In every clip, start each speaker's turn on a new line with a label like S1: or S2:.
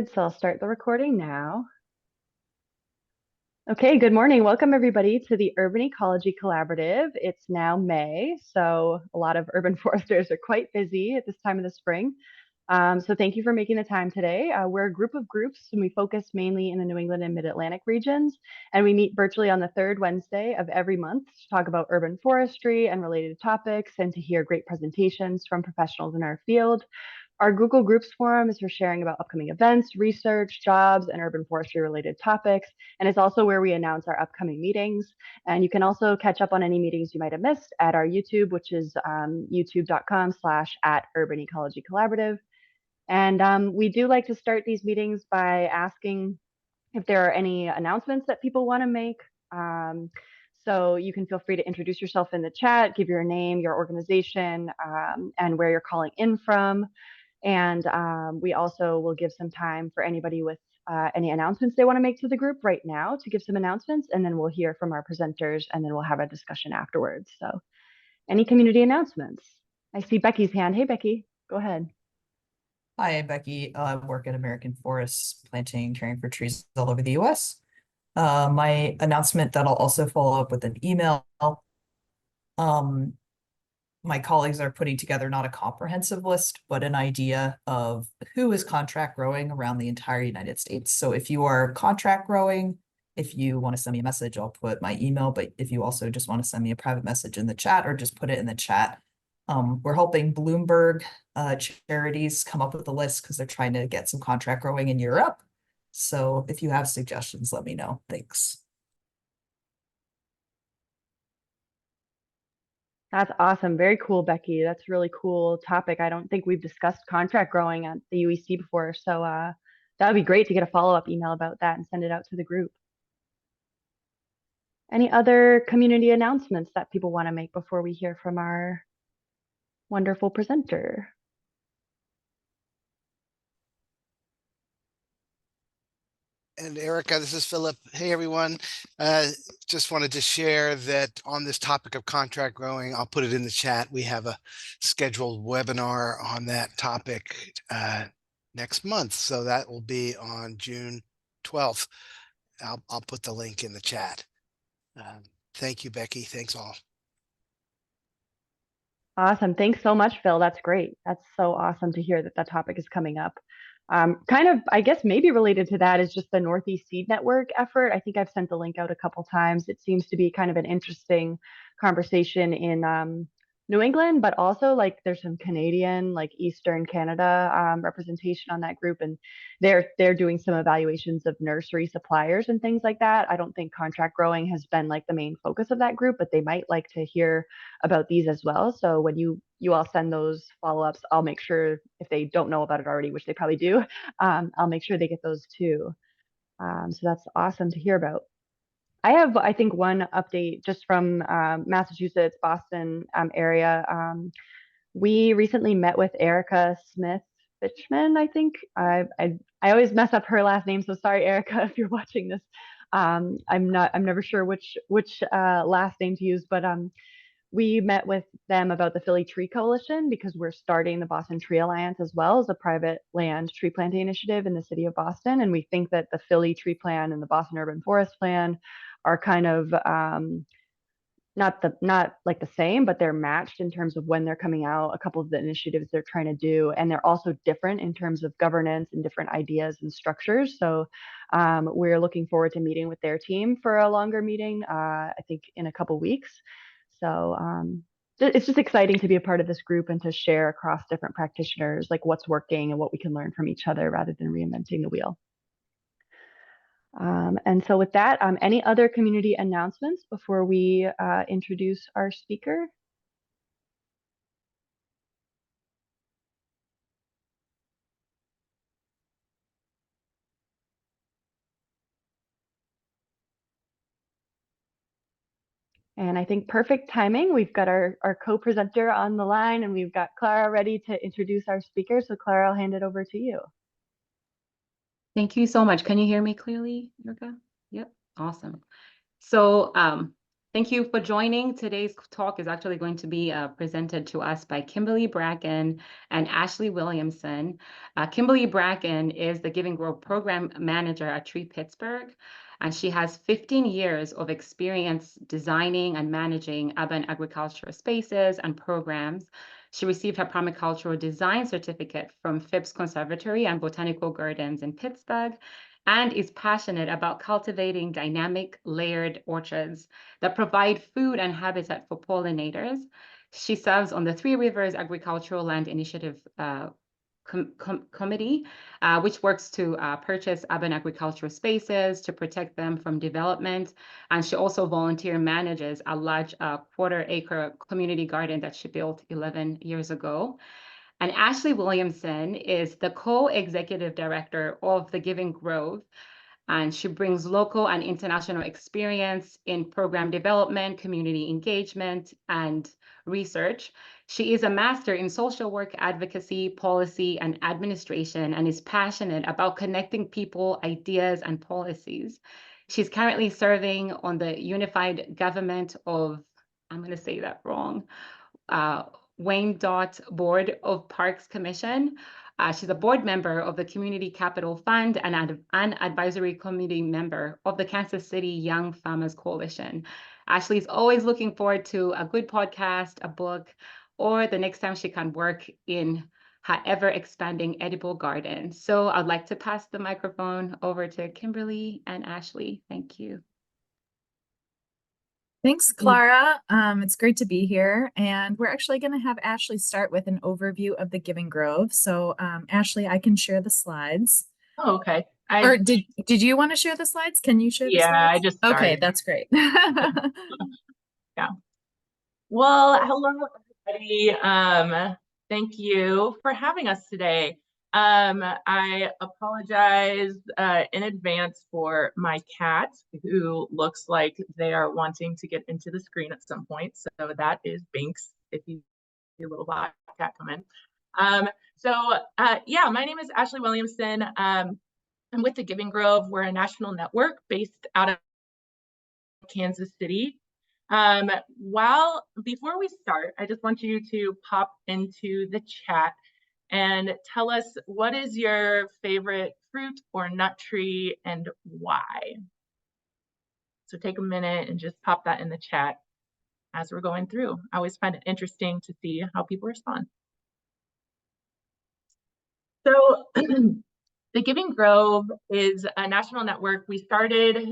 S1: So I'll start the recording now. Okay, good morning. Welcome everybody to the Urban Ecology Collaborative. It's now May, so a lot of urban foresters are quite busy at this time of the spring. So thank you for making the time today. We're a group of groups and we focus mainly in the New England and Mid-Atlantic regions. And we meet virtually on the third Wednesday of every month to talk about urban forestry and related topics and to hear great presentations from professionals in our field. Our Google Groups forum is for sharing about upcoming events, research, jobs, and urban forestry related topics. And it's also where we announce our upcoming meetings. And you can also catch up on any meetings you might have missed at our YouTube, which is youtube.com/@Urban Ecology Collaborative. And we do like to start these meetings by asking if there are any announcements that people want to make. So you can feel free to introduce yourself in the chat, give your name, your organization, and where you're calling in from. And we also will give some time for anybody with any announcements they want to make to the group right now to give some announcements, and then we'll hear from our presenters, and then we'll have a discussion afterwards. So any community announcements? I see Becky's hand. Hey, Becky, go ahead.
S2: Hi, I'm Becky. I work at American Forests, planting, caring for trees all over the US. My announcement that I'll also follow up with an email. My colleagues are putting together not a comprehensive list, but an idea of who is contract growing around the entire United States. So if you are contract growing, if you want to send me a message, I'll put my email, but if you also just want to send me a private message in the chat or just put it in the chat, we're helping Bloomberg charities come up with a list because they're trying to get some contract growing in Europe. So if you have suggestions, let me know. Thanks.
S1: That's awesome. Very cool, Becky. That's a really cool topic. I don't think we've discussed contract growing at the UEC before. So that would be great to get a follow-up email about that and send it out to the group. Any other community announcements that people want to make before we hear from our wonderful presenter?
S3: And Erica, this is Philip. Hey, everyone. Just wanted to share that on this topic of contract growing, I'll put it in the chat. We have a scheduled webinar on that topic next month. So that will be on June 12th. I'll put the link in the chat. Thank you, Becky. Thanks all.
S1: Awesome. Thanks so much, Phil. That's great. That's so awesome to hear that that topic is coming up. Kind of, I guess, maybe related to that is just the Northeast Seed Network effort. I think I've sent the link out a couple times. It seems to be kind of an interesting conversation in New England, but also like there's some Canadian, like Eastern Canada representation on that group, and they're doing some evaluations of nursery suppliers and things like that. I don't think contract growing has been like the main focus of that group, but they might like to hear about these as well. So when you all send those follow-ups, I'll make sure if they don't know about it already, which they probably do, I'll make sure they get those too. So that's awesome to hear about. I have, I think, one update just from Massachusetts, Boston area. We recently met with Erica Smith Fitchman, I think. I always mess up her last name, so sorry, Erica, if you're watching this. I'm never sure which last name to use, but we met with them about the Philly Tree Coalition because we're starting the Boston Tree Alliance as well as a private land tree planting initiative in the city of Boston. And we think that the Philly Tree Plan and the Boston Urban Forest Plan are kind of not like the same, but they're matched in terms of when they're coming out, a couple of the initiatives they're trying to do, and they're also different in terms of governance and different ideas and structures. So we're looking forward to meeting with their team for a longer meeting, I think in a couple weeks. So it's just exciting to be a part of this group and to share across different practitioners, like what's working and what we can learn from each other rather than reinventing the wheel. And so with that, any other community announcements before we introduce our speaker? And I think perfect timing. We've got our co-presenter on the line and we've got Clara ready to introduce our speaker. So Clara, I'll hand it over to you.
S4: Thank you so much. Can you hear me clearly, Erica? Yep, awesome. So Thank you for joining. Today's talk is actually going to be presented to us by Kimberly Bracken and Ashley Williamson. Kimberly Bracken is the Giving Grove Program Manager at Tree Pittsburgh, and she has 15 years of experience designing and managing urban agricultural spaces and programs. She received her permacultural design certificate from Phipps Conservatory and Botanical Gardens in Pittsburgh, and is passionate about cultivating dynamic layered orchards that provide food and habitat for pollinators. She serves on the Three Rivers Agricultural Land Initiative Committee, which works to purchase urban agricultural spaces to protect them from development. And she also volunteer manages a large quarter-acre community garden that she built 11 years ago. And Ashley Williamson is the co-executive director of the Giving Grove, and she brings local and international experience in program development, community engagement, and research. She is a master in social work advocacy, policy, and administration, and is passionate about connecting people, ideas, and policies. She's currently serving on the Unified Government of, I'm going to say that wrong, Wyandotte Board of Parks Commission. She's a board member of the Community Capital Fund and an advisory committee member of the Kansas City Young Farmers Coalition. Ashley's always looking forward to a good podcast, a book, or the next time she can work in her ever-expanding edible garden. So I'd like to pass the microphone over to Kimberly and Ashley. Thank you.
S5: Thanks, Clara. It's great to be here. And we're actually going to have Ashley start with an overview of the Giving Grove. So Ashley, I can share the slides.
S6: Oh, okay.
S5: Or did you want to share the slides? Can you share the slides?
S6: Yeah, I just started.
S5: Okay, that's great.
S6: Yeah. Well, hello, everybody. Thank you for having us today. I apologize in advance for my cat, who looks like they are wanting to get into the screen at some point. So that is Binks, if you see a little black cat come in. Yeah, my name is Ashley Williamson. I'm with the Giving Grove. We're a national network based out of Kansas City. Before we start, I just want you to pop into the chat and tell us, what is your favorite fruit or nut tree and why? So take a minute and just pop that in the chat as we're going through. I always find it interesting to see how people respond. So the Giving Grove is a national network. We started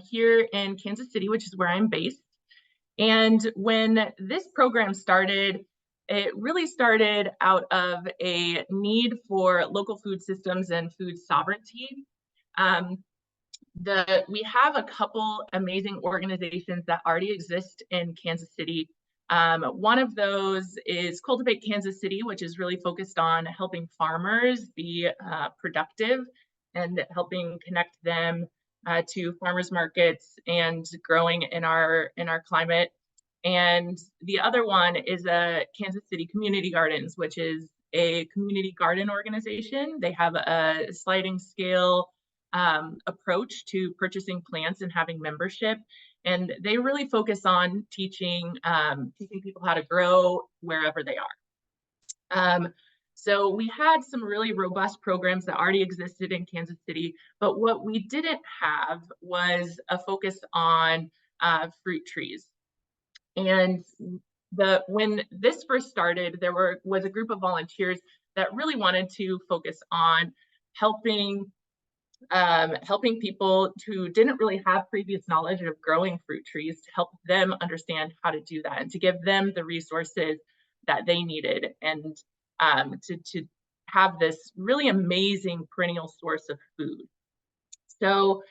S6: here in Kansas City, which is where I'm based. And when this program started, it really started out of a need for local food systems and food sovereignty. We have a couple amazing organizations that already exist in Kansas City. One of those is Cultivate Kansas City, which is really focused on helping farmers be productive and helping connect them to farmers markets and growing in our climate. And the other one is Kansas City Community Gardens, which is a community garden organization. They have a sliding scale approach to purchasing plants and having membership. And they really focus on teaching people how to grow wherever they are. So we had some really robust programs that already existed in Kansas City, but what we didn't have was a focus on fruit trees. And when this first started, there was a group of volunteers that really wanted to focus on helping people who didn't really have previous knowledge of growing fruit trees, to help them understand how to do that and to give them the resources that they needed, and to have this really amazing perennial source of food. So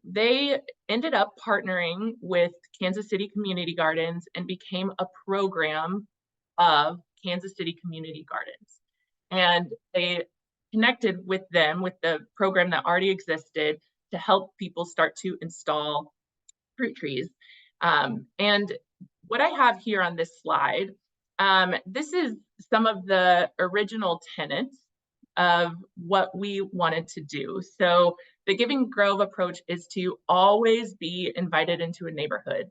S6: they ended up partnering with Kansas City Community Gardens and became a program of Kansas City Community Gardens. And they connected with them, with the program that already existed, to help people start to install fruit trees. And what I have here on this slide, this is some of the original tenets of what we wanted to do. So the Giving Grove approach is to always be invited into a neighborhood.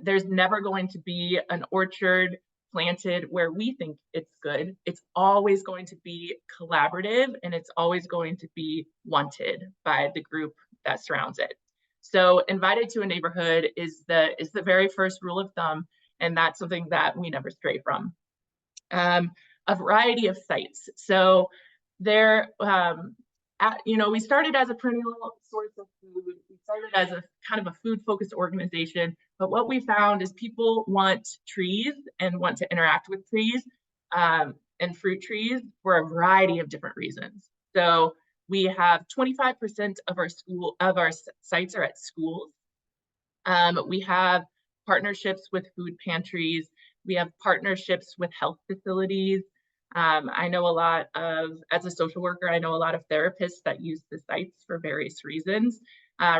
S6: There's never going to be an orchard planted where we think it's good. It's always going to be collaborative, and it's always going to be wanted by the group that surrounds it. So invited to a neighborhood is the very first rule of thumb, and that's something that we never stray from. A variety of sites. So there, we started as a perennial source of food. We started as a kind of a food-focused organization, but what we found is people want trees and want to interact with trees and fruit trees for a variety of different reasons. So we have 25% of our sites are at schools. We have partnerships with food pantries. We have partnerships with health facilities. I know a lot of, as a social worker, I know a lot of therapists that use the sites for various reasons,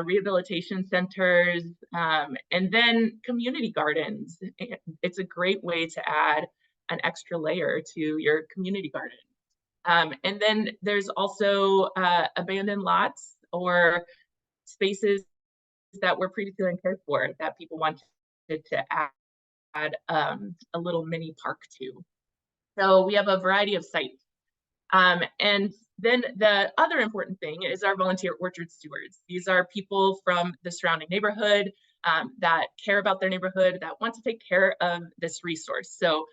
S6: rehabilitation centers, and then community gardens. It's a great way to add an extra layer to your community garden. And then there's also abandoned lots or spaces that were previously uncared for that people wanted to add a little mini park to. So we have a variety of sites. And then the other important thing is our volunteer orchard stewards. These are people from the surrounding neighborhood that care about their neighborhood, that want to take care of this resource. So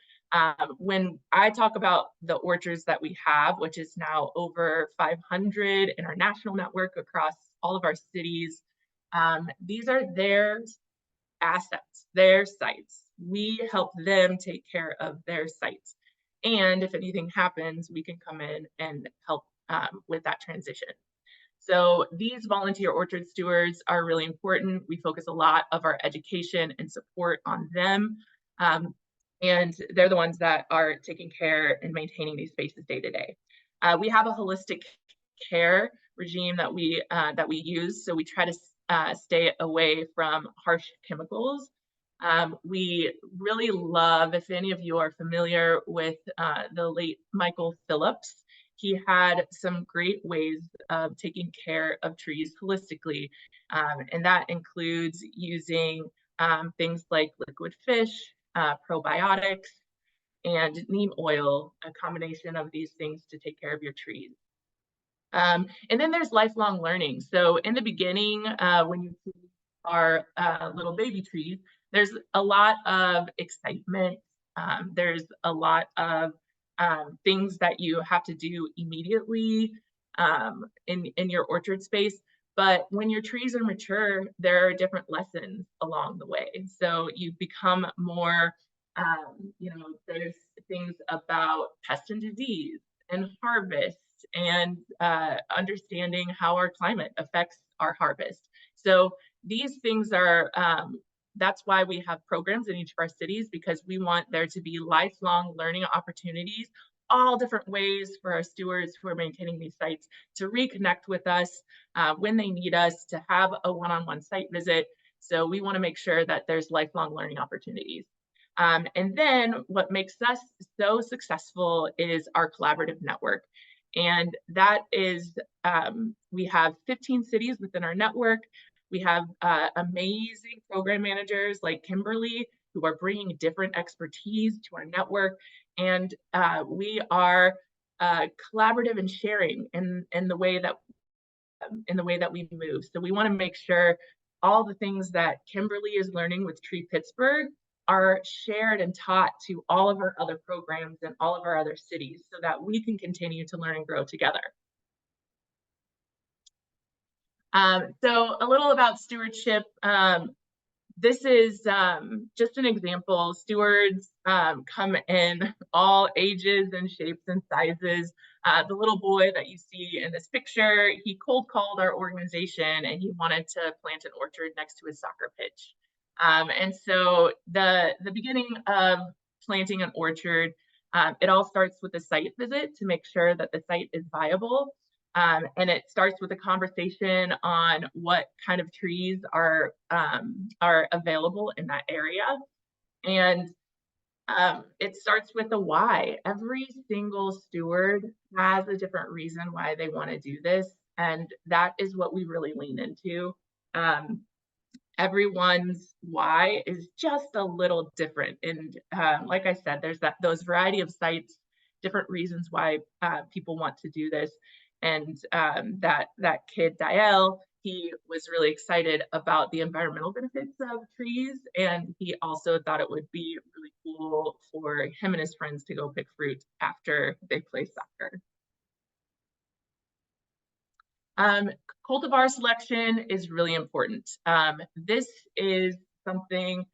S6: when I talk about the orchards that we have, which is now over 500 in our national network across all of our cities, these are their assets, their sites. We help them take care of their sites. And if anything happens, we can come in and help with that transition. So these volunteer orchard stewards are really important. We focus a lot of our education and support on them. And they're the ones that are taking care and maintaining these spaces day to day. We have a holistic care regime that we use. So we try to stay away from harsh chemicals. We really love, if any of you are familiar with the late Michael Phillips, he had some great ways of taking care of trees holistically. And that includes using things like liquid fish, probiotics, and neem oil, a combination of these things to take care of your trees. And then there's lifelong learning. So in the beginning, when you see our little baby trees, there's a lot of excitement. There's a lot of things that you have to do immediately in your orchard space. But when your trees are mature, there are different lessons along the way. So you become more, there's things about pest and disease and harvest and understanding how our climate affects our harvest. So these things are, that's why we have programs in each of our cities, because we want there to be lifelong learning opportunities, all different ways for our stewards who are maintaining these sites to reconnect with us when they need us, to have a one-on-one site visit. So we want to make sure that there's lifelong learning opportunities. And then what makes us so successful is our collaborative network. And that is, we have 15 cities within our network. We have amazing program managers like Kimberly, who are bringing different expertise to our network. And we are collaborative and sharing in the way that we move. So we want to make sure all the things that Kimberly is learning with Tree Pittsburgh are shared and taught to all of our other programs and all of our other cities, so that we can continue to learn and grow together. So a little about stewardship. This is just an example. Stewards come in all ages and shapes and sizes. The little boy that you see in this picture, he cold called our organization and he wanted to plant an orchard next to his soccer pitch. And so the beginning of planting an orchard, it all starts with a site visit to make sure that the site is viable. And it starts with a conversation on what kind of trees are available in that area. And it starts with a why. Every single steward has a different reason why they want to do this. And that is what we really lean into. everyone's why is just a little different. And like I said, there's those variety of sites, different reasons why people want to do this. And that kid, Diel, he was really excited about the environmental benefits of trees. And he also thought it would be really cool for him and his friends to go pick fruit after they play soccer. Cultivar selection is really important. This is something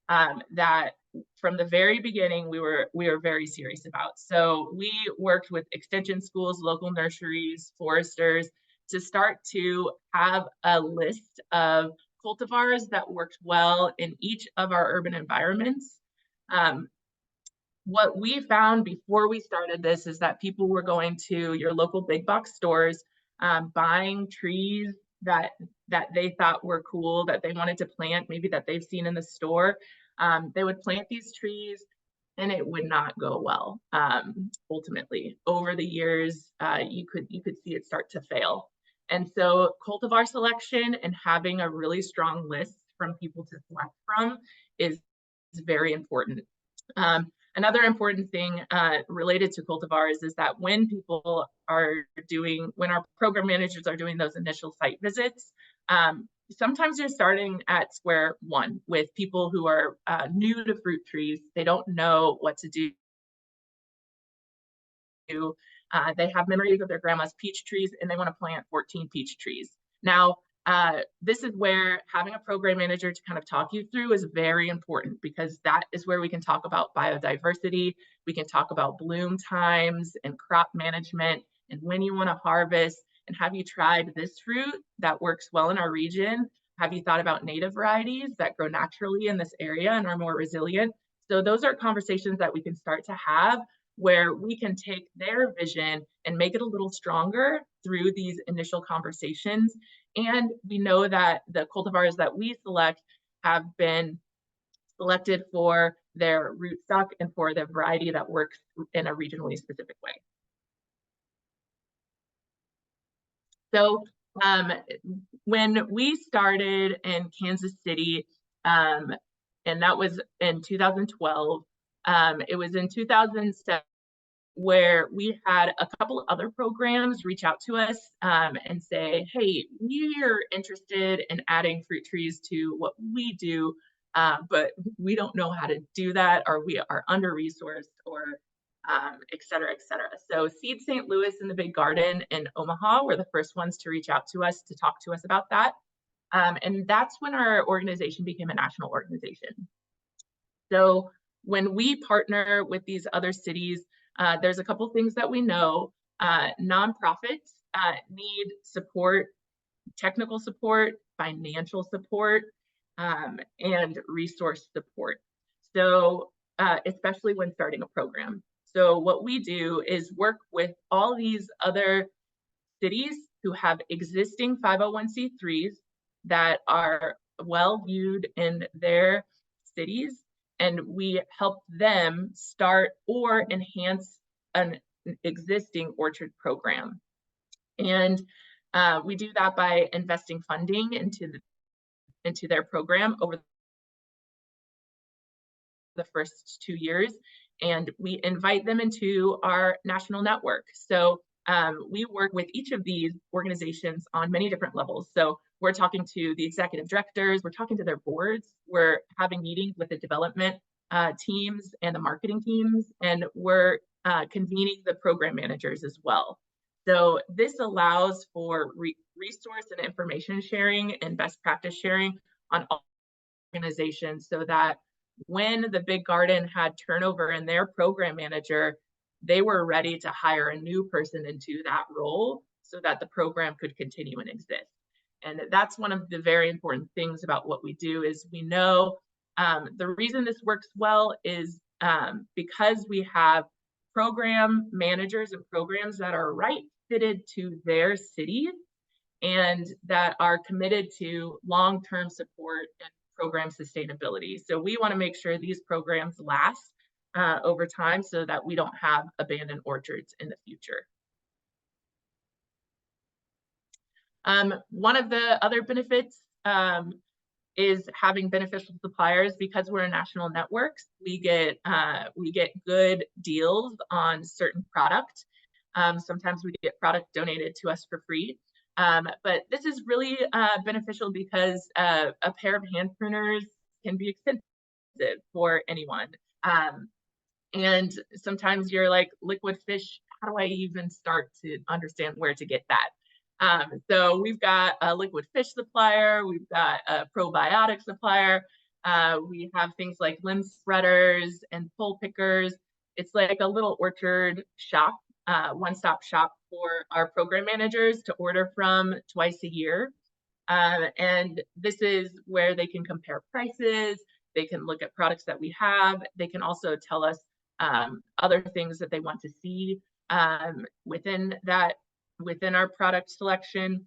S6: that from the very beginning we were very serious about. So we worked with extension schools, local nurseries, foresters to start to have a list of cultivars that worked well in each of our urban environments. What we found before we started this is that people were going to your local big box stores, buying trees that they thought were cool, that they wanted to plant, maybe that they've seen in the store. They would plant these trees and it would not go well. Ultimately, over the years, you could see it start to fail. And so cultivar selection and having a really strong list from people to select from is very important. Another important thing related to cultivars is that when our program managers are doing those initial site visits, sometimes you're starting at square one with people who are new to fruit trees. They don't know what to do. They have memories of their grandma's peach trees and they want to plant 14 peach trees. Now, this is where having a program manager to kind of talk you through is very important, because that is where we can talk about biodiversity. We can talk about bloom times and crop management and when you want to harvest. And have you tried this fruit that works well in our region? Have you thought about native varieties that grow naturally in this area and are more resilient? So those are conversations that we can start to have, where we can take their vision and make it a little stronger through these initial conversations. And we know that the cultivars that we select have been selected for their rootstock and for the variety that works in a regionally specific way. So when we started in Kansas City, and that was in 2012, it was in 2007 where we had a couple of other programs reach out to us and say, hey, we're interested in adding fruit trees to what we do, but we don't know how to do that, or we are under-resourced, or et cetera, et cetera. So Seed St. Louis and the Big Garden in Omaha were the first ones to reach out to us to talk to us about that. And that's when our organization became a national organization. So when we partner with these other cities, there's a couple things that we know. Nonprofits need support, technical support, financial support, and resource support. So especially when starting a program. So what we do is work with all these other cities who have existing 501c3s that are well viewed in their cities, and we help them start or enhance an existing orchard program. And we do that by investing funding into their program over the first 2 years, and we invite them into our national network. So we work with each of these organizations on many different levels. So we're talking to the executive directors, we're talking to their boards, we're having meetings with the development teams and the marketing teams, and we're convening the program managers as well. So this allows for resource and information sharing and best practice sharing on all organizations, so that when the Big Garden had turnover in their program manager, they were ready to hire a new person into that role so that the program could continue and exist. And that's one of the very important things about what we do, is we know the reason this works well is because we have program managers and programs that are right fitted to their cities and that are committed to long-term support and program sustainability. So we want to make sure these programs last over time so that we don't have abandoned orchards in the future. One of the other benefits is having beneficial suppliers. Because we're a national network, we get good deals on certain product. Sometimes we get product donated to us for free. But this is really beneficial because a pair of hand pruners can be expensive for anyone. And sometimes you're like, liquid fish, how do I even start to understand where to get that? So we've got a liquid fish supplier, we've got a probiotic supplier, we have things like limb spreaders and pole pickers. It's like a little orchard shop, one-stop shop for our program managers to order from twice a year. And this is where they can compare prices, they can look at products that we have, they can also tell us other things that they want to see within our product selection.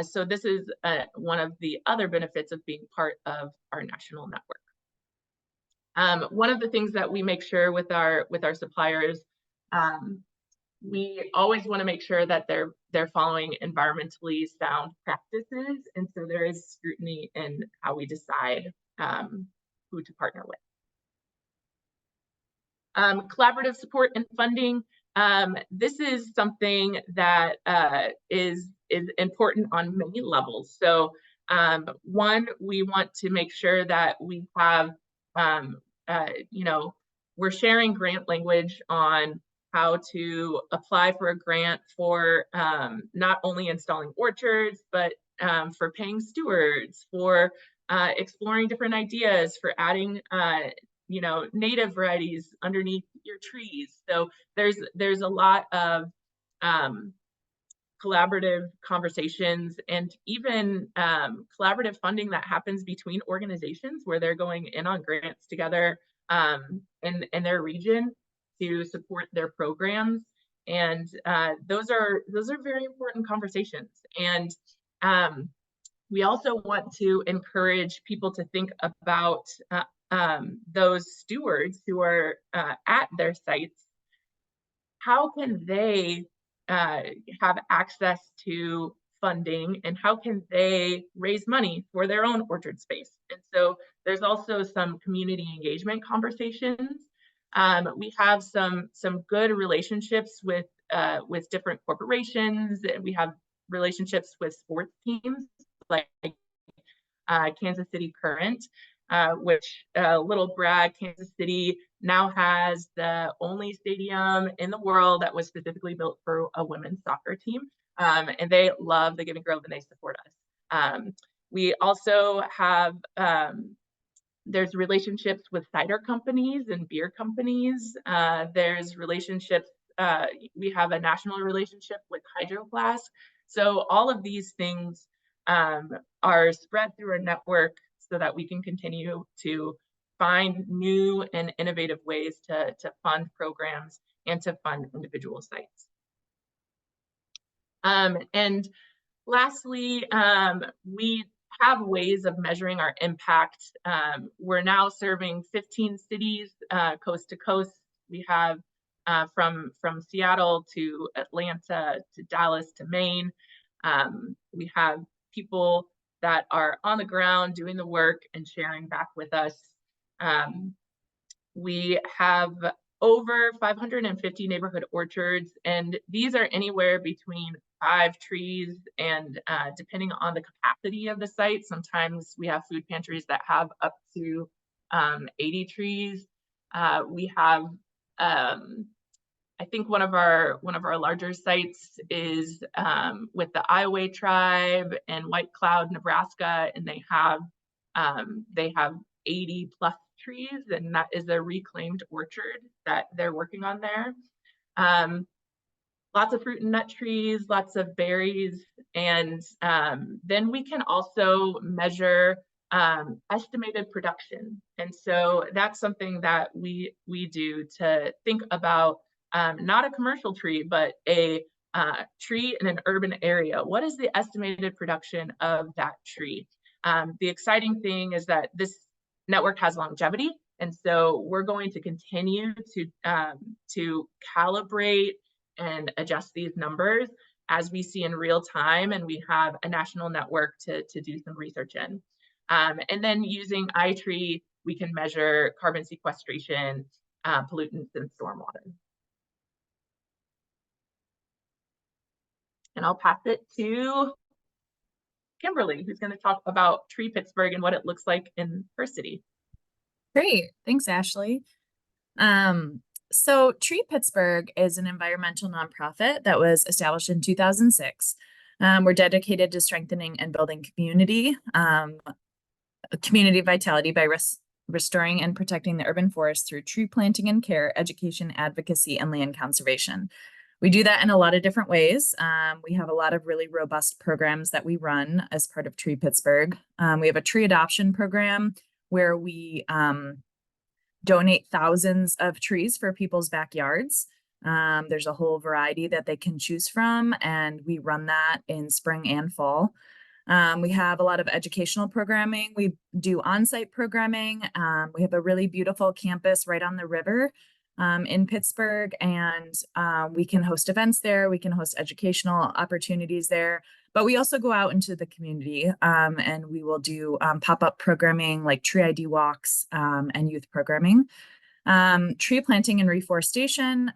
S6: So this is one of the other benefits of being part of our national network. One of the things that we make sure with our suppliers, we always want to make sure that they're following environmentally sound practices, and so there is scrutiny in how we decide who to partner with. Collaborative support and funding. This is something that is important on many levels. So one, we want to make sure that we have, we're sharing grant language on how to apply for a grant for not only installing orchards, but for paying stewards, for exploring different ideas, for adding native varieties underneath your trees. So there's a lot of collaborative conversations and even collaborative funding that happens between organizations where they're going in on grants together in their region to support their programs. And those are very important conversations. And we also want to encourage people to think about those stewards who are at their sites. How can they have access to funding, and how can they raise money for their own orchard space? And so there's also some community engagement conversations. We have some good relationships with different corporations. We have relationships with sports teams like Kansas City Current, which little brag, Kansas City now has the only stadium in the world that was specifically built for a women's soccer team. And they love the Giving Grove and they support us. We also have, there's relationships with cider companies and beer companies. There's relationships, we have a national relationship with Hydro Flask. So all of these things are spread through our network so that we can continue to find new and innovative ways to fund programs and to fund individual sites. And lastly, we have ways of measuring our impact. We're now serving 15 cities coast to coast. We have from Seattle to Atlanta to Dallas to Maine. We have people that are on the ground doing the work and sharing back with us. We have over 550 neighborhood orchards, and these are anywhere between 5 trees and depending on the capacity of the site, sometimes we have food pantries that have up to 80 trees. We have I think one of our larger sites is with the Iowa tribe in White Cloud, Nebraska, and they have 80 plus trees, and that is a reclaimed orchard that they're working on there. Lots of fruit and nut trees, lots of berries, and then we can also measure estimated production. And so that's something that we do to think about not a commercial tree, but a tree in an urban area. What is the estimated production of that tree? The exciting thing is that this network has longevity, and so we're going to continue to calibrate and adjust these numbers as we see in real time, and we have a national network to do some research in. And then using iTree, we can measure carbon sequestration, pollutants, and stormwater. And I'll pass it to Kimberly, who's going to talk about Tree Pittsburgh and what it looks like in her city.
S5: Great. Thanks, Ashley. So Tree Pittsburgh is an environmental nonprofit that was established in 2006. We're dedicated to strengthening and building community vitality by restoring and protecting the urban forest through tree planting and care, education, advocacy, and land conservation. We do that in a lot of different ways. We have a lot of really robust programs that we run as part of Tree Pittsburgh. We have a tree adoption program where we donate thousands of trees for people's backyards. There's a whole variety that they can choose from, and we run that in spring and fall. We have a lot of educational programming. We do on-site programming. We have a really beautiful campus right on the river in Pittsburgh, and we can host events there. We can host educational opportunities there, but we also go out into the community and we will do pop-up programming like tree ID walks and youth programming. Tree planting and reforestation.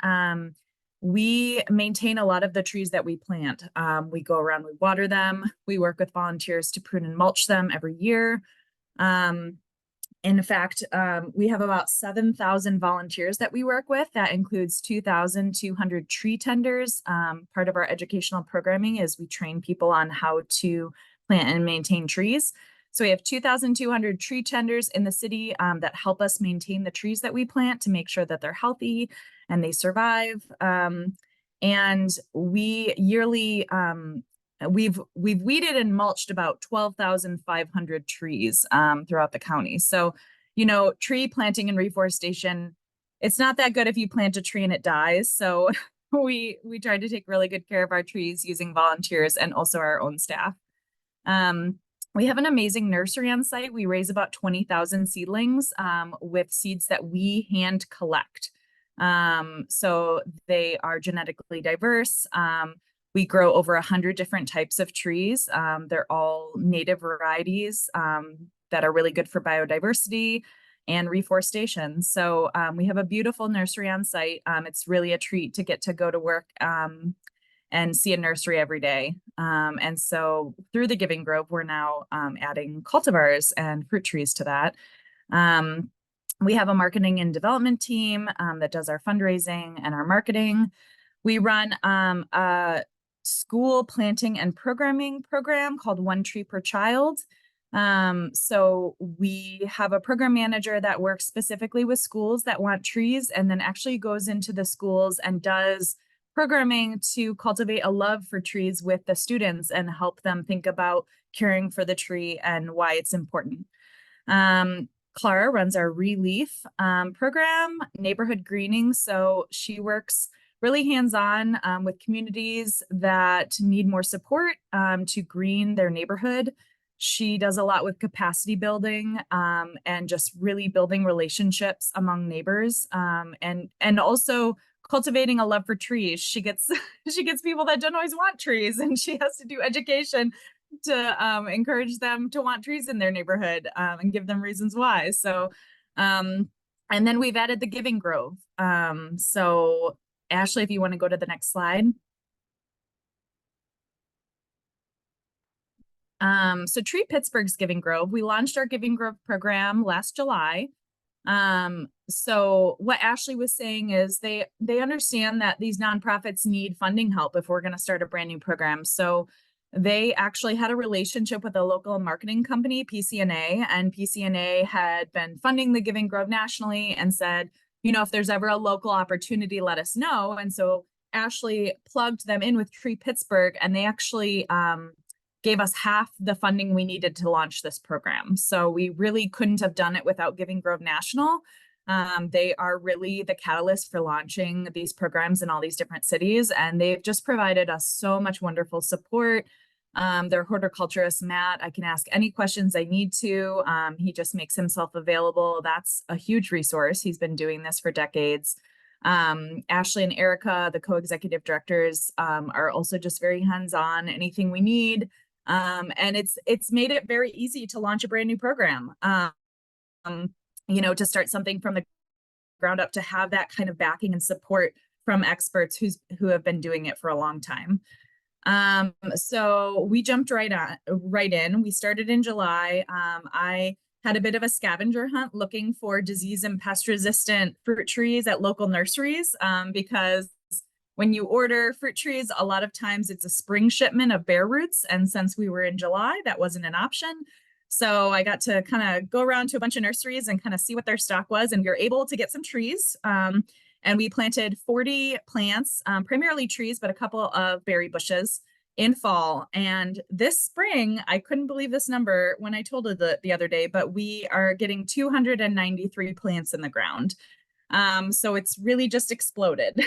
S5: We maintain a lot of the trees that we plant. We go around, we water them. We work with volunteers to prune and mulch them every year. In fact, we have about 7,000 volunteers that we work with. That includes 2,200 tree tenders. Part of our educational programming is we train people on how to plant and maintain trees. So we have 2,200 tree tenders in the city that help us maintain the trees that we plant to make sure that they're healthy and they survive. And we yearly, we've weeded and mulched about 12,500 trees throughout the county. So, you know, tree planting and reforestation, it's not that good if you plant a tree and it dies. So we try to take really good care of our trees using volunteers and also our own staff. We have an amazing nursery on site. We raise about 20,000 seedlings with seeds that we hand collect. So they are genetically diverse. We grow over 100 different types of trees. They're all native varieties that are really good for biodiversity and reforestation. So we have a beautiful nursery on site. It's really a treat to get to go to work and see a nursery every day. And so through the Giving Grove, we're now adding cultivars and fruit trees to that. We have a marketing and development team that does our fundraising and our marketing. We run a school planting and programming program called One Tree Per Child. So we have a program manager that works specifically with schools that want trees and then actually goes into the schools and does programming to cultivate a love for trees with the students and help them think about caring for the tree and why it's important. Clara runs our Relief program, neighborhood greening. So she works really hands-on with communities that need more support to green their neighborhood. She does a lot with capacity building and just really building relationships among neighbors and also cultivating a love for trees. She gets people that don't always want trees, and she has to do education to encourage them to want trees in their neighborhood and give them reasons why. So, and then we've added the Giving Grove. So Ashley, if you want to go to the next slide. So Tree Pittsburgh's Giving Grove, we launched our Giving Grove program last July. So what Ashley was saying is they understand that these nonprofits need funding help if we're going to start a brand new program. So they actually had a relationship with a local marketing company, PCNA, and PCNA had been funding the Giving Grove nationally and said, you know, if there's ever a local opportunity, let us know. And so Ashley plugged them in with Tree Pittsburgh, and they actually gave us half the funding we needed to launch this program. So we really couldn't have done it without Giving Grove National. They are really the catalyst for launching these programs in all these different cities, and they've just provided us so much wonderful support. Their horticulturist, Matt, I can ask any questions I need to. He just makes himself available. That's a huge resource. He's been doing this for decades. Ashley and Erica, the co-executive directors, are also just very hands-on. Anything we need, And it's made it very easy to launch a brand new program, to start something from the ground up, to have that kind of backing and support from experts who have been doing it for a long time. So we jumped right in. We started in July. I had a bit of a scavenger hunt looking for disease and pest resistant fruit trees at local nurseries, because when you order fruit trees, a lot of times it's a spring shipment of bare roots. And since we were in July, that wasn't an option. So I got to kind of go around to a bunch of nurseries and kind of see what their stock was. And we were able to get some trees. And we planted 40 plants, primarily trees, but a couple of berry bushes in fall. And this spring, I couldn't believe this number when I told it the other day, but we are getting 293 plants in the ground. So it's really just exploded.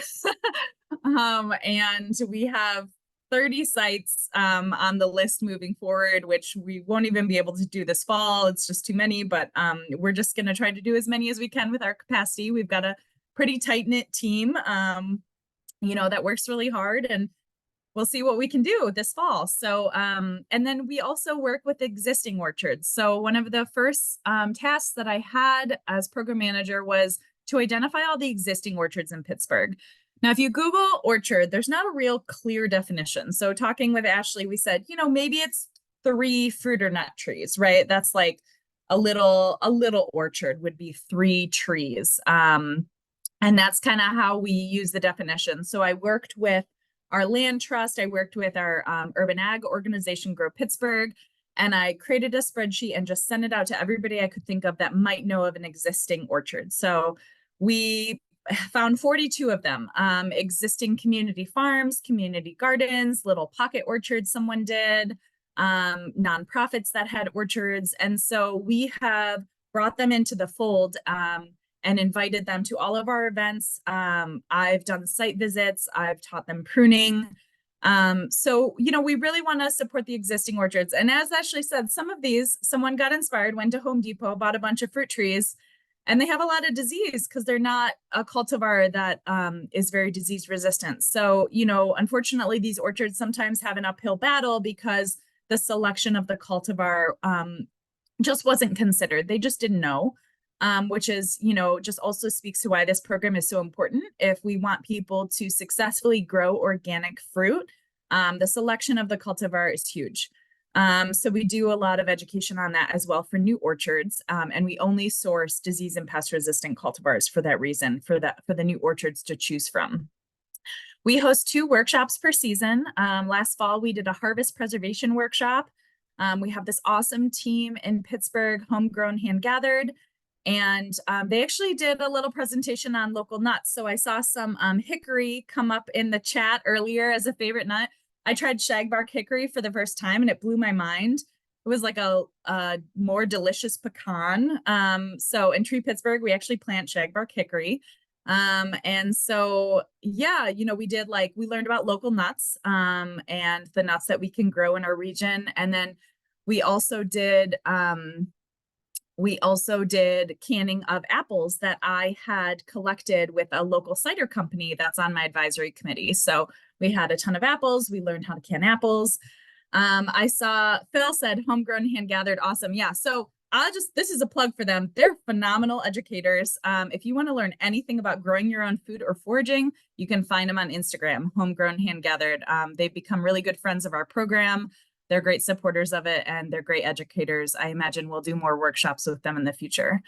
S5: And we have 30 sites on the list moving forward, which we won't even be able to do this fall. It's just too many, but we're just going to try to do as many as we can with our capacity. We've got a pretty tight-knit team, that works really hard, and we'll see what we can do this fall. So, and then we also work with existing orchards. So one of the first tasks that I had as program manager was to identify all the existing orchards in Pittsburgh. Now, if you Google orchard, there's not a real clear definition. So talking with Ashley, we said, maybe it's 3 fruit or nut trees, right? That's like a little orchard would be 3 trees. And that's kind of how we use the definition. So I worked with our land trust. I worked with our urban ag organization, Grow Pittsburgh, and I created a spreadsheet and just sent it out to everybody I could think of that might know of an existing orchard. So we found 42 of them, existing community farms, community gardens, little pocket orchards someone did, nonprofits that had orchards. And so we have brought them into the fold and invited them to all of our events. I've done site visits. I've taught them pruning. So, we really want to support the existing orchards. And as Ashley said, some of these, someone got inspired, went to Home Depot, bought a bunch of fruit trees, and they have a lot of disease because they're not a cultivar that is very disease resistant. So, unfortunately, these orchards sometimes have an uphill battle because the selection of the cultivar just wasn't considered. They just didn't know. Which is, just also speaks to why this program is so important. If we want people to successfully grow organic fruit, the selection of the cultivar is huge. So we do a lot of education on that as well for new orchards. And we only source disease and pest resistant cultivars for that reason, for the new orchards to choose from. We host 2 workshops per season. Last fall, we did a harvest preservation workshop. We have this awesome team in Pittsburgh, homegrown, hand gathered. And they actually did a little presentation on local nuts. So I saw some hickory come up in the chat earlier as a favorite nut. I tried shagbark hickory for the first time and it blew my mind. It was like a more delicious pecan. So in Tree Pittsburgh, we actually plant shagbark hickory. And so, yeah, we did we learned about local nuts and the nuts that we can grow in our region. And then we also did canning of apples that I had collected with a local cider company that's on my advisory committee. So we had a ton of apples. We learned how to can apples. I saw Phil said homegrown, hand gathered. Awesome. Yeah. So this is a plug for them. They're phenomenal educators. If you want to learn anything about growing your own food or foraging, you can find them on Instagram, homegrown, hand gathered. They've become really good friends of our program. They're great supporters of it and they're great educators. I imagine we'll do more workshops with them in the future.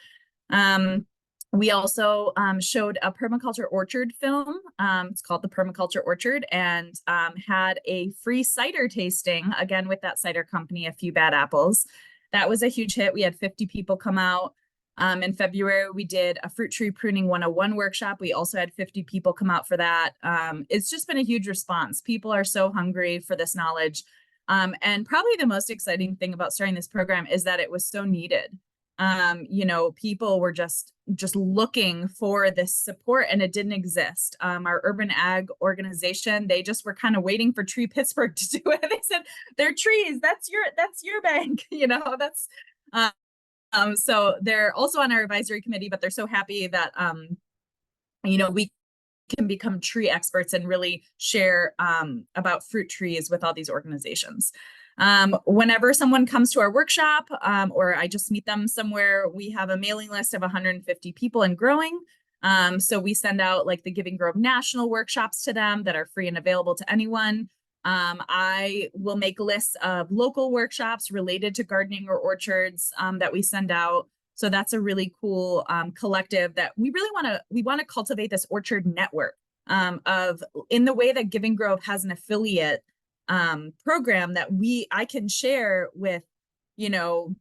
S5: We also showed a permaculture orchard film. It's called The Permaculture Orchard, and had a free cider tasting, again, with that cider company, A Few Bad Apples. That was a huge hit. We had 50 people come out. In February, we did a fruit tree pruning 101 workshop. We also had 50 people come out for that. It's just been a huge response. People are so hungry for this knowledge. And probably the most exciting thing about starting this program is that it was so needed. People were just looking for this support and it didn't exist. Our urban ag organization, they just were kind of waiting for Tree Pittsburgh to do it. They said, they're trees, that's your bank, that's, so they're also on our advisory committee, but they're so happy that, we can become tree experts and really share about fruit trees with all these organizations. Whenever someone comes to our workshop, or I just meet them somewhere, we have a mailing list of 150 people and growing. So we send out like the Giving Grove National workshops to them that are free and available to anyone. I will make lists of local workshops related to gardening or orchards that we send out. So that's a really cool collective that we really want to cultivate this orchard network of, in the way that Giving Grove has an affiliate program that I can share with, you know,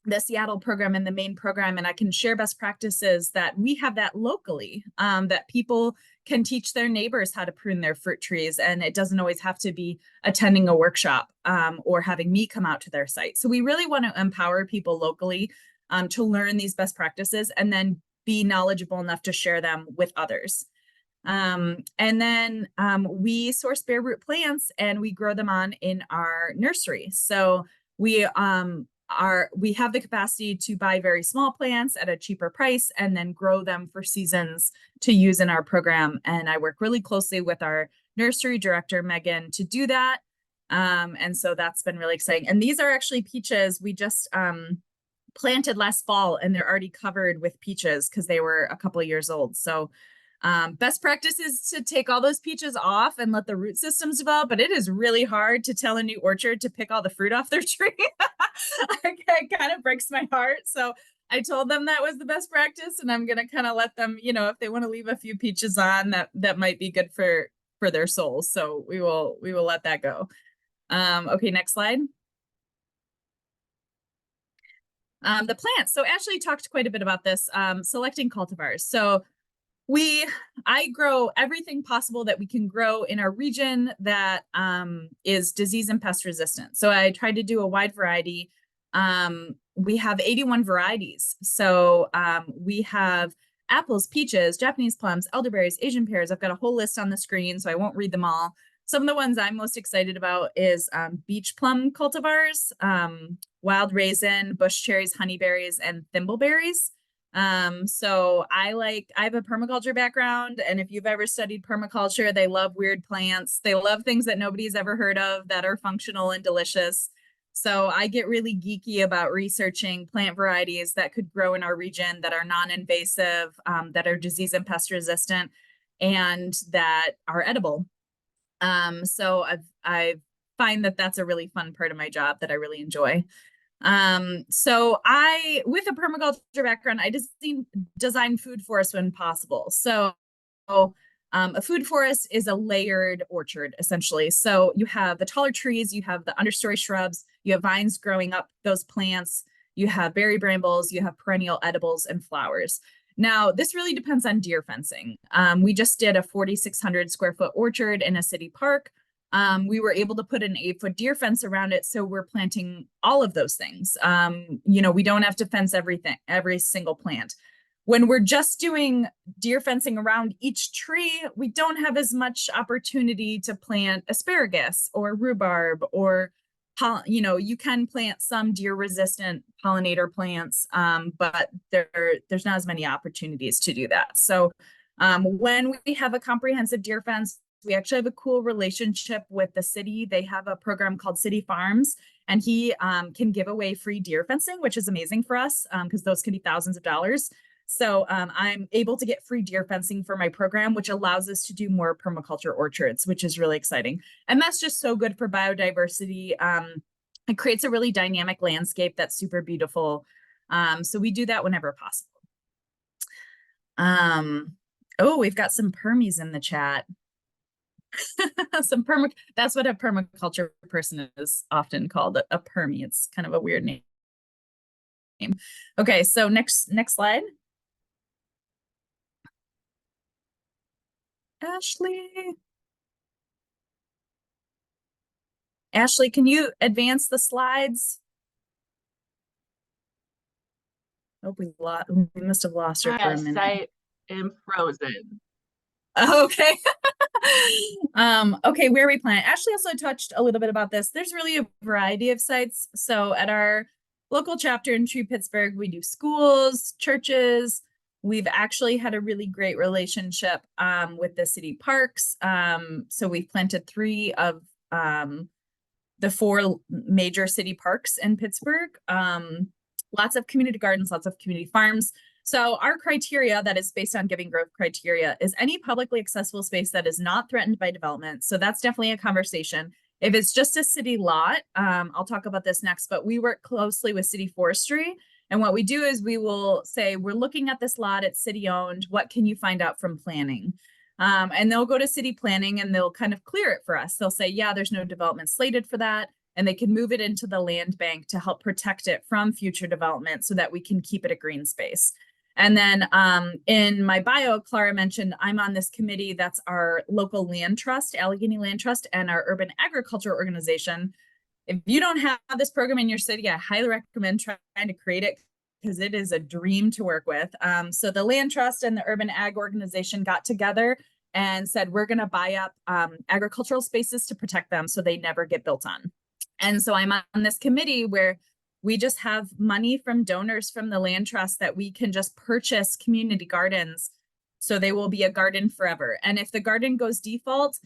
S5: the Seattle program and the Maine program, and I can share best practices that we have that locally, that people can teach their neighbors how to prune their fruit trees. And it doesn't always have to be attending a workshop or having me come out to their site. So we really want to empower people locally to learn these best practices and then be knowledgeable enough to share them with others. And then we source bare root plants and we grow them on in our nursery. So we have the capacity to buy very small plants at a cheaper price and then grow them for seasons to use in our program. And I work really closely with our nursery director, Megan, to do that. And so that's been really exciting. And these are actually peaches we just planted last fall, and they're already covered with peaches because they were a couple of years old. So best practice is to take all those peaches off and let the root systems develop, but it is really hard to tell a new orchard to pick all the fruit off their tree. It kind of breaks my heart. So I told them that was the best practice, and I'm going to kind of let them, you know, if they want to leave a few peaches on, that might be good for their souls. So we will let that go. Okay, next slide. The plants. So Ashley talked quite a bit about this, selecting cultivars. So I grow everything possible that we can grow in our region that is disease and pest resistant. So I tried to do a wide variety. We have 81 varieties. So we have apples, peaches, Japanese plums, elderberries, Asian pears. I've got a whole list on the screen, so I won't read them all. Some of the ones I'm most excited about is beach plum cultivars, wild raisin, bush cherries, honeyberries, and thimbleberries. So I have a permaculture background, and if you've ever studied permaculture, they love weird plants. They love things that nobody's ever heard of that are functional and delicious. So I get really geeky about researching plant varieties that could grow in our region that are non-invasive, that are disease and pest resistant, and that are edible. So I find that that's a really fun part of my job that I really enjoy. So with a permaculture background, I design food forests when possible. So, a food forest is a layered orchard, essentially. So you have the taller trees, you have the understory shrubs, you have vines growing up those plants, you have berry brambles, you have perennial edibles and flowers. Now, this really depends on deer fencing. We just did a 4,600 square foot orchard in a city park. We were able to put an 8-foot deer fence around it. So we're planting all of those things. You know, we don't have to fence every single plant. When we're just doing deer fencing around each tree, we don't have as much opportunity to plant asparagus or rhubarb or, you know, you can plant some deer resistant pollinator plants, but there's not as many opportunities to do that. So when we have a comprehensive deer fence, we actually have a cool relationship with the city. They have a program called City Farms, and he can give away free deer fencing, which is amazing for us because those can be thousands of dollars. So I'm able to get free deer fencing for my program, which allows us to do more permaculture orchards, which is really exciting. And that's just so good for biodiversity. It creates a really dynamic landscape that's super beautiful. So we do that whenever possible. Oh, we've got some permies in the chat. That's what a permaculture person is often called, a permie. It's kind of a weird name. Okay, so next slide. Ashley, can you advance the slides? Oh, we must have lost her for a minute.
S6: I am frozen.
S5: Okay. Okay, where we plant. Ashley also touched a little bit about this. There's really a variety of sites. So at our local chapter in True Pittsburgh, we do schools, churches. We've actually had a really great relationship with the city parks. So we've planted 3 of the 4 major city parks in Pittsburgh. Lots of community gardens, lots of community farms. So our criteria that is based on giving growth criteria is any publicly accessible space that is not threatened by development. So that's definitely a conversation. If it's just a city lot, I'll talk about this next, but we work closely with city forestry. And what we do is we will say, we're looking at this lot, it's city owned. What can you find out from planning? And they'll go to city planning and they'll kind of clear it for us. They'll say, yeah, there's no development slated for that. And they can move it into the land bank to help protect it from future development so that we can keep it a green space. And then in my bio, Clara mentioned I'm on this committee that's our local land trust, Allegheny Land Trust, and our urban agriculture organization. If you don't have this program in your city, I highly recommend trying to create it because it is a dream to work with. So the land trust and the urban ag organization got together and said, we're going to buy up agricultural spaces to protect them so they never get built on. And so I'm on this committee where we just have money from donors from the land trust that we can just purchase community gardens. So they will be a garden forever. And if the garden goes defunct,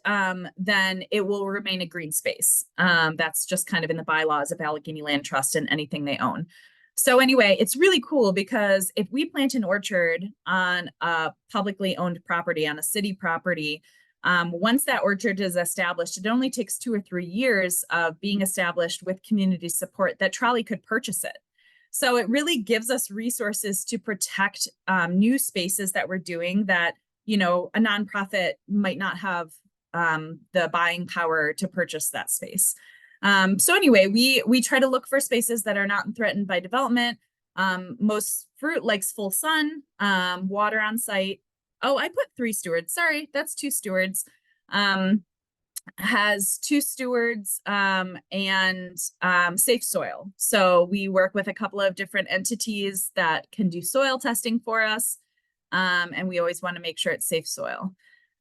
S5: then it will remain a green space. That's just kind of in the bylaws of Allegheny Land Trust and anything they own. So anyway, it's really cool because if we plant an orchard on a publicly owned property, on a city property, once that orchard is established, it only takes 2 or 3 years of being established with community support that Trolley could purchase it. So it really gives us resources to protect new spaces that we're doing that, you know, a nonprofit might not have the buying power to purchase that space. So anyway, we try to look for spaces that are not threatened by development. Most fruit likes full sun, water on site. Oh, I put 3 stewards. Sorry, that's 2 stewards. Has 2 stewards and safe soil. So we work with a couple of different entities that can do soil testing for us. And we always want to make sure it's safe soil.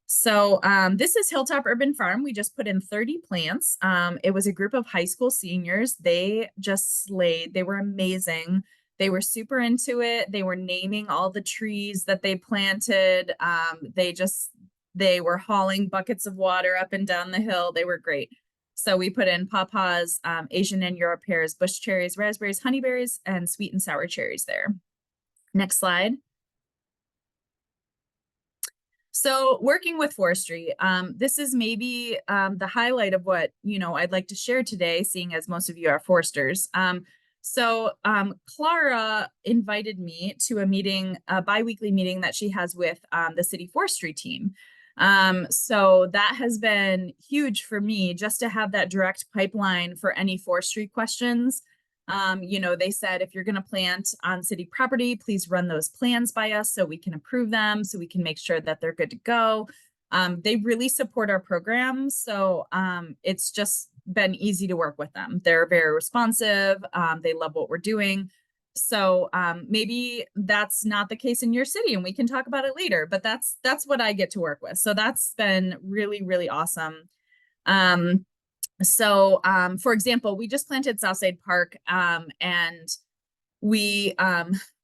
S5: So this is Hilltop Urban Farm. We just put in 30 plants. It was a group of high school seniors. They just slayed. They were amazing. They were super into it. They were naming all the trees that they planted. They were hauling buckets of water up and down the hill. They were great. So we put in pawpaws, Asian and Europe pears, bush cherries, raspberries, honeyberries, and sweet and sour cherries there. Next slide. So working with forestry, this is maybe the highlight of what, you know, I'd like to share today, seeing as most of you are foresters. So Clara invited me to a meeting, a biweekly meeting that she has with the city forestry team. So that has been huge for me just to have that direct pipeline for any forestry questions. You know, they said, if you're going to plant on city property, please run those plans by us so we can approve them, so we can make sure that they're good to go. They really support our program. So it's just been easy to work with them. They're very responsive. They love what we're doing. So maybe that's not the case in your city and we can talk about it later, but that's what I get to work with. So that's been really, really awesome. So for example, we just planted Southside Park and we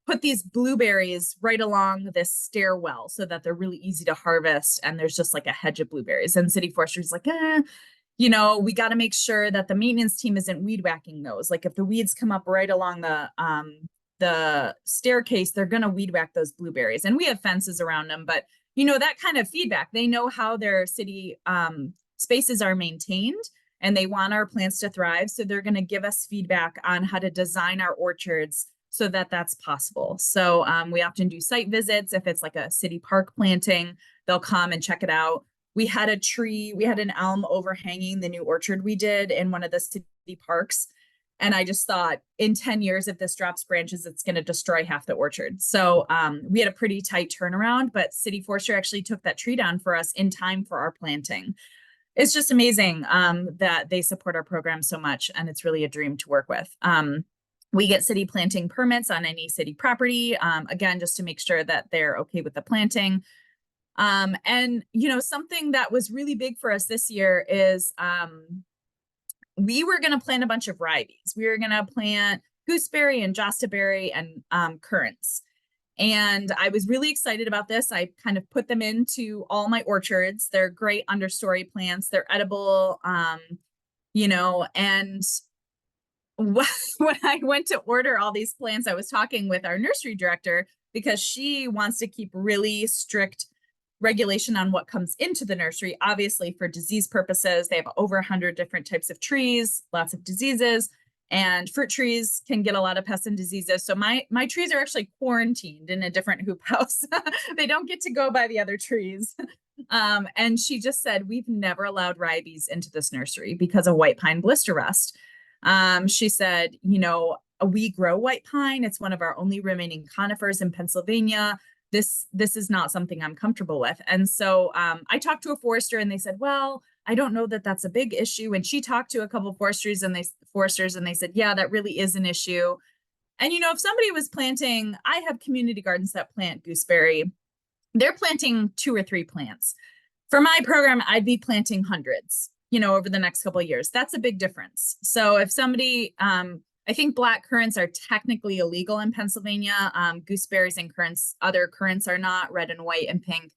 S5: put these blueberries right along this stairwell so that they're really easy to harvest. And there's just like a hedge of blueberries, and city forestry is like, you know, we got to make sure that the maintenance team isn't weed whacking those. Like if the weeds come up right along the staircase, they're going to weed whack those blueberries. And we have fences around them, but you know, that kind of feedback, they know how their city spaces are maintained and they want our plants to thrive. So they're going to give us feedback on how to design our orchards so that that's possible. So we often do site visits. If it's like a city park planting, they'll come and check it out. We had a tree, we had an elm overhanging the new orchard we did in one of the city parks. And I just thought in 10 years, if this drops branches, it's going to destroy half the orchard. So we had a pretty tight turnaround, but city forestry actually took that tree down for us in time for our planting. It's just amazing that they support our program so much. And it's really a dream to work with. We get city planting permits on any city property, again, just to make sure that they're okay with the planting. And, you know, something that was really big for us this year is we were going to plant a bunch of ribes. We were going to plant gooseberry and jostaberry and currants. And I was really excited about this. I kind of put them into all my orchards. They're great understory plants. They're edible. and when I went to order all these plants, I was talking with our nursery director because she wants to keep really strict regulation on what comes into the nursery. Obviously, for disease purposes, they have over 100 different types of trees, lots of diseases, and fruit trees can get a lot of pests and diseases. So my trees are actually quarantined in a different hoop house. They don't get to go by the other trees. And she just said, we've never allowed rabies into this nursery because of white pine blister rust. She said, we grow white pine. It's one of our only remaining conifers in Pennsylvania. This is not something I'm comfortable with. And so I talked to a forester and they said, well, I don't know that that's a big issue. And she talked to a couple of foresters and they said, yeah, that really is an issue. And, if somebody was planting, I have community gardens that plant gooseberry. They're planting 2 or 3 plants. For my program, I'd be planting hundreds, over the next couple of years. That's a big difference. So if somebody, I think black currants are technically illegal in Pennsylvania. Gooseberries and other currants are not, red and white and pink.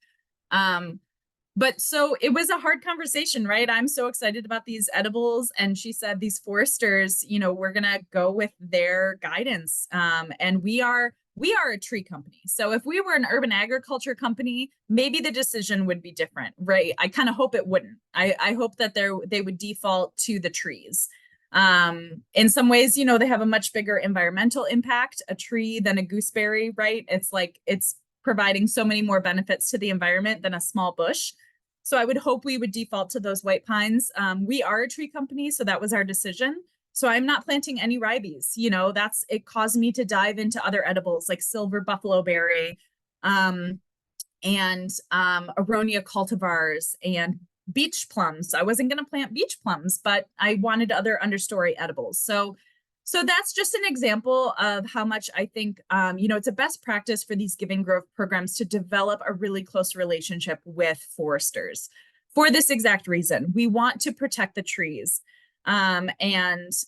S5: But so it was a hard conversation, right? I'm so excited about these edibles. And she said, these foresters, we're going to go with their guidance. And we are a tree company. So if we were an urban agriculture company, maybe the decision would be different, right? I kind of hope it wouldn't. I hope that they would default to the trees. In some ways, they have a much bigger environmental impact, a tree than a gooseberry, right? It's providing so many more benefits to the environment than a small bush. So I would hope we would default to those white pines. We are a tree company, so that was our decision. So I'm not planting any ribes. It caused me to dive into other edibles like silver buffalo berry, and aronia cultivars and beach plums. I wasn't going to plant beach plums, but I wanted other understory edibles. So that's just an example of how much I think, it's a best practice for these giving growth programs to develop a really close relationship with foresters for this exact reason. We want to protect the trees. As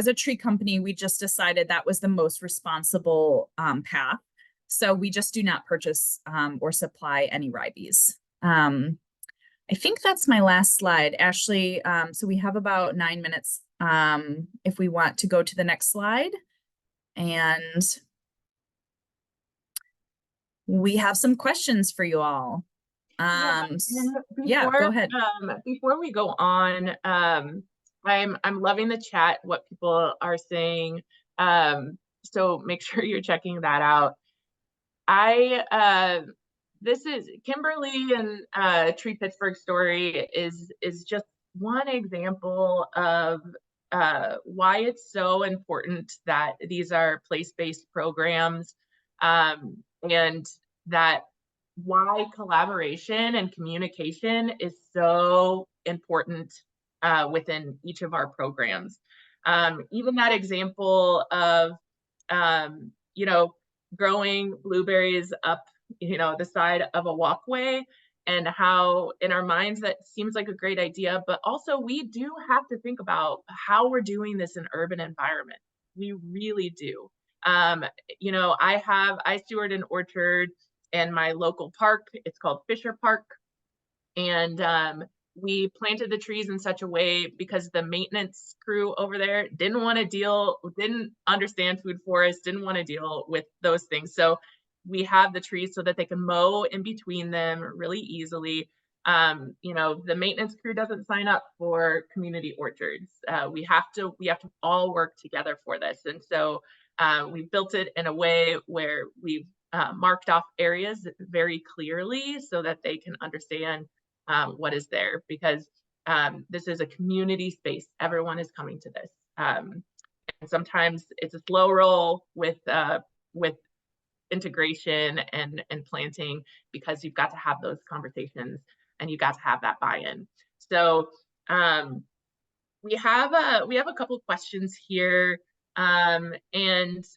S5: a tree company, we just decided that was the most responsible path. So we just do not purchase or supply any ribes. I think that's my last slide, Ashley. So we have about 9 minutes if we want to go to the next slide. And we have some questions for you all. Yeah, go ahead.
S6: Before we go on, I'm loving the chat, what people are saying. So make sure you're checking that out. This is Kimberly and Tree Pittsburgh story is just one example of why it's so important that these are place-based programs, and that why collaboration and communication is so important within each of our programs. Even that example of, growing blueberries up, the side of a walkway, and how in our minds that seems like a great idea, but also we do have to think about how we're doing this in urban environment. We really do. I steward an orchard in my local park. It's called Fisher Park. And we planted the trees in such a way because the maintenance crew over there didn't understand food forests, didn't want to deal with those things. So we have the trees so that they can mow in between them really easily. The maintenance crew doesn't sign up for community orchards. We have to all work together for this. And so we built it in a way where we've marked off areas very clearly so that they can understand what is there, because this is a community space. Everyone is coming to this. And sometimes it's a slow roll with integration and planting, because you've got to have those conversations and you've got to have that buy-in. So we have a couple of questions here, and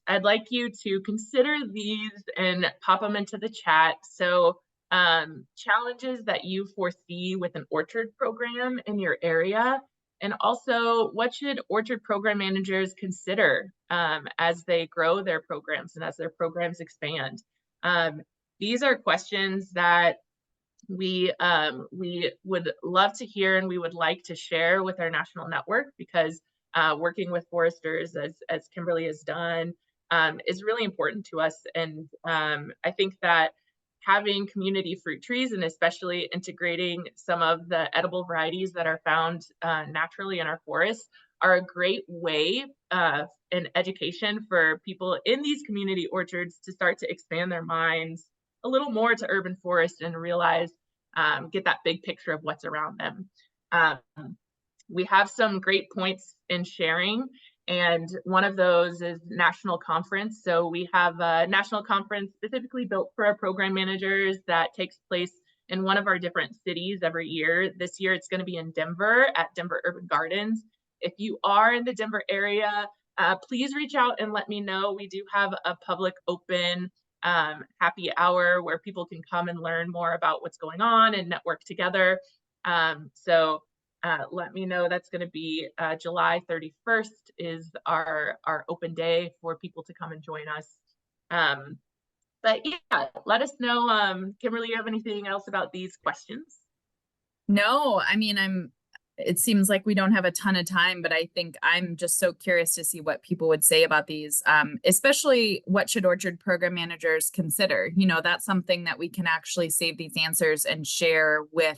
S6: I'd like you to consider these and pop them into the chat. So challenges that you foresee with an orchard program in your area, and also what should orchard program managers consider as they grow their programs and as their programs expand. These are questions that we would love to hear, and we would like to share with our national network, because working with foresters, as Kimberly has done, is really important to us. And I think that having community fruit trees, and especially integrating some of the edible varieties that are found naturally in our forests, are a great way in education for people in these community orchards to start to expand their minds a little more to urban forest and realize, get that big picture of what's around them. We have some great points in sharing, and one of those is national conference. So we have a national conference specifically built for our program managers that takes place in one of our different cities every year. This year it's going to be in Denver at Denver Urban Gardens. If you are in the Denver area, please reach out and let me know. We do have a public open happy hour where people can come and learn more about what's going on and network together. Let me know. That's going to be July 31st is our open day for people to come and join us. But yeah, let us know. Kimberly, you have anything else about these questions?
S5: No, I mean, it seems like we don't have a ton of time, but I think I'm just so curious to see what people would say about these, especially what should orchard program managers consider? You know, that's something that we can actually save these answers and share with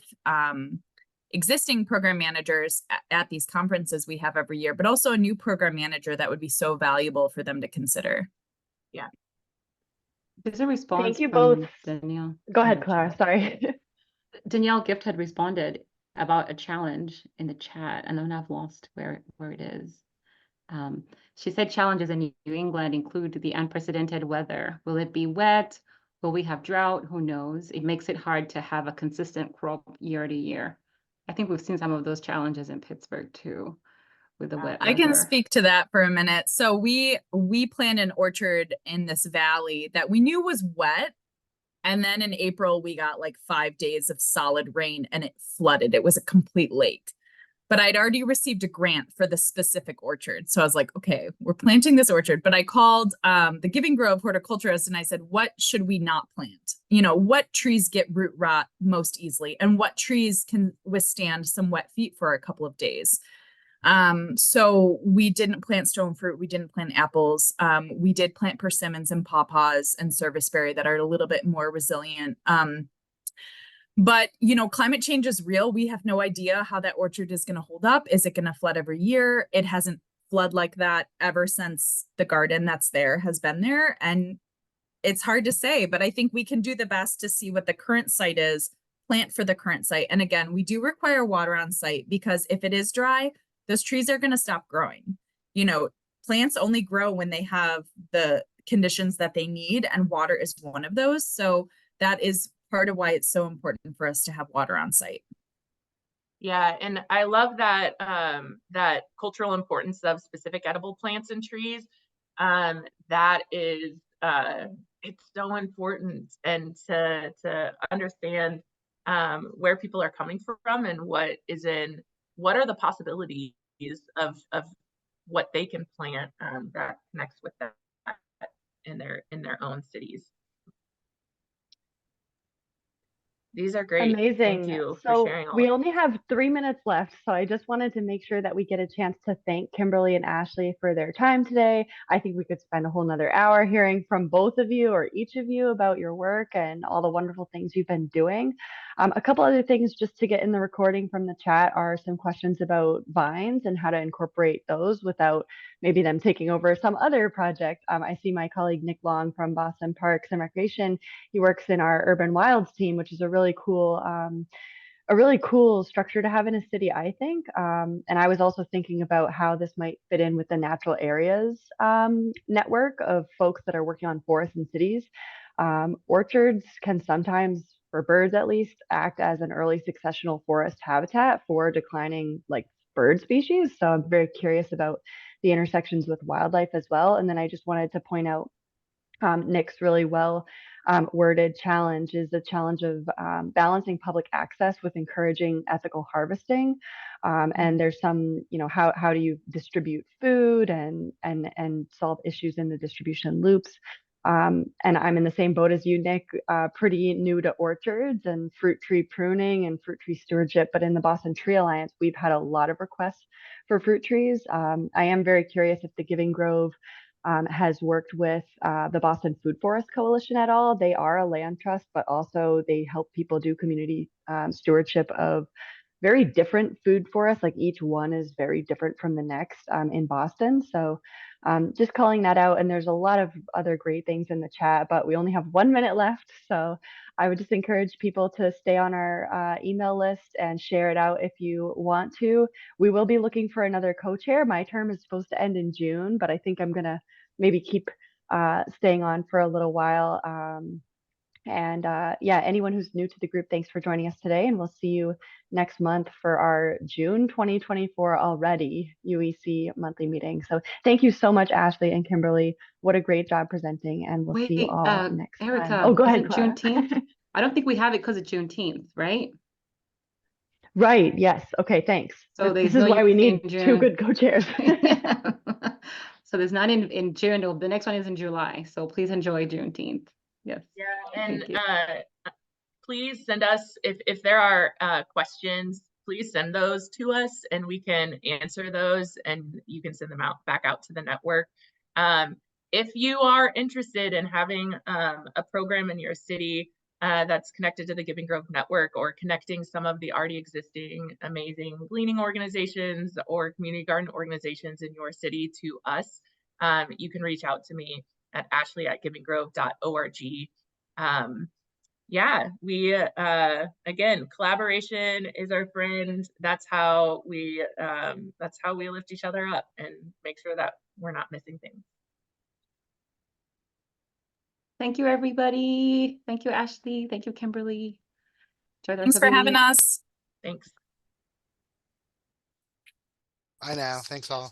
S5: existing program managers at these conferences we have every year, but also a new program manager that would be so valuable for them to consider.
S6: Yeah.
S4: There's a response.
S1: Thank you
S4: from
S1: both.
S4: Danielle.
S1: Go ahead, Clara. Sorry.
S4: Danielle Gift had responded about a challenge in the chat, and then I've lost where it is. She said challenges in New England include the unprecedented weather. Will it be wet? Will we have drought? Who knows? It makes it hard to have a consistent crop year to year. I think we've seen some of those challenges in Pittsburgh too, with the wet weather.
S5: I can speak to that for a minute. So we planted an orchard in this valley that we knew was wet. And then in April, we got like 5 days of solid rain and it flooded. It was a complete lake. But I'd already received a grant for the specific orchard. So I was like, okay, we're planting this orchard. But I called the Giving Grove horticulturist and I said, what should we not plant? You know, what trees get root rot most easily? And what trees can withstand some wet feet for a couple of days? So we didn't plant stone fruit. We didn't plant apples. We did plant persimmons and pawpaws and serviceberry that are a little bit more resilient. But, you know, climate change is real. We have no idea how that orchard is going to hold up. Is it going to flood every year? It hasn't flooded like that ever since the garden that's there has been there. And it's hard to say, but I think we can do the best to see what the current site is, plant for the current site. And again, we do require water on site because if it is dry, those trees are going to stop growing. You know, plants only grow when they have the conditions that they need, and water is one of those. So that is part of why it's so important for us to have water on site.
S6: Yeah, and I love that that cultural importance of specific edible plants and trees. That is it's so important, and to understand where people are coming from and what are the possibilities of what they can plant that connects with that in their own cities. These are great.
S1: Amazing.
S6: Thank you for sharing all.
S1: We only have 3 minutes left, so I just wanted to make sure that we get a chance to thank Kimberly and Ashley for their time today. I think we could spend a whole nother hour hearing from both of you or each of you about your work and all the wonderful things you've been doing. A couple other things just to get in the recording from the chat are some questions about vines and how to incorporate those without maybe them taking over some other project. I see my colleague Nick Long from Boston Parks and Recreation. He works in our Urban Wilds team, which is a really cool structure to have in a city, I think. And I was also thinking about how this might fit in with the natural areas network of folks that are working on forests and cities. Orchards can sometimes, for birds at least, act as an early successional forest habitat for declining like bird species. So I'm very curious about the intersections with wildlife as well. And then I just wanted to point out Nick's really well worded challenge is the challenge of balancing public access with encouraging ethical harvesting. And there's some, you know, how do you distribute food and solve issues in the distribution loops. And I'm in the same boat as you, Nick, pretty new to orchards and fruit tree pruning and fruit tree stewardship. But in the Boston Tree Alliance, we've had a lot of requests for fruit trees. I am very curious if the Giving Grove has worked with the Boston Food Forest Coalition at all. They are a land trust, but also they help people do community stewardship of very different food forests. Like each one is very different from the next in Boston. So just calling that out. And there's a lot of other great things in the chat, but we only have 1 minute left. So I would just encourage people to stay on our email list and share it out if you want to. We will be looking for another co-chair. My term is supposed to end in June, but I think I'm going to maybe keep staying on for a little while. Yeah, anyone who's new to the group, thanks for joining us today. And we'll see you next month for our June 2024 already UEC monthly meeting. So thank you so much, Ashley and Kimberly. What a great job presenting. And we'll see you all next
S4: Erica,
S1: time. Oh, go ahead,
S4: Clara. Juneteenth? I don't think we have it because of Juneteenth, right?
S1: Right. Yes. Okay. Thanks.
S4: So
S1: This is why we need two good co-chairs.
S4: So there's not in June. The next one is in July. So please enjoy Juneteenth. Yes.
S6: Yeah, and please send us if there are questions. Please send those to us, and we can answer those, and you can send them back out to the network. If you are interested in having a program in your city that's connected to the Giving Grove Network, or connecting some of the already existing amazing gleaning organizations or community garden organizations in your city to us, you can reach out to me at ashley@givinggrove.org. Yeah, we again, collaboration is our friend. That's how we lift each other up and make sure that we're not missing things.
S4: Thank you, everybody. Thank you, Ashley. Thank you, Kimberly. Enjoy the rest
S5: Thanks
S4: of
S5: for
S4: your
S5: having
S4: week.
S5: us.
S6: Thanks.
S3: Bye now. Thanks all.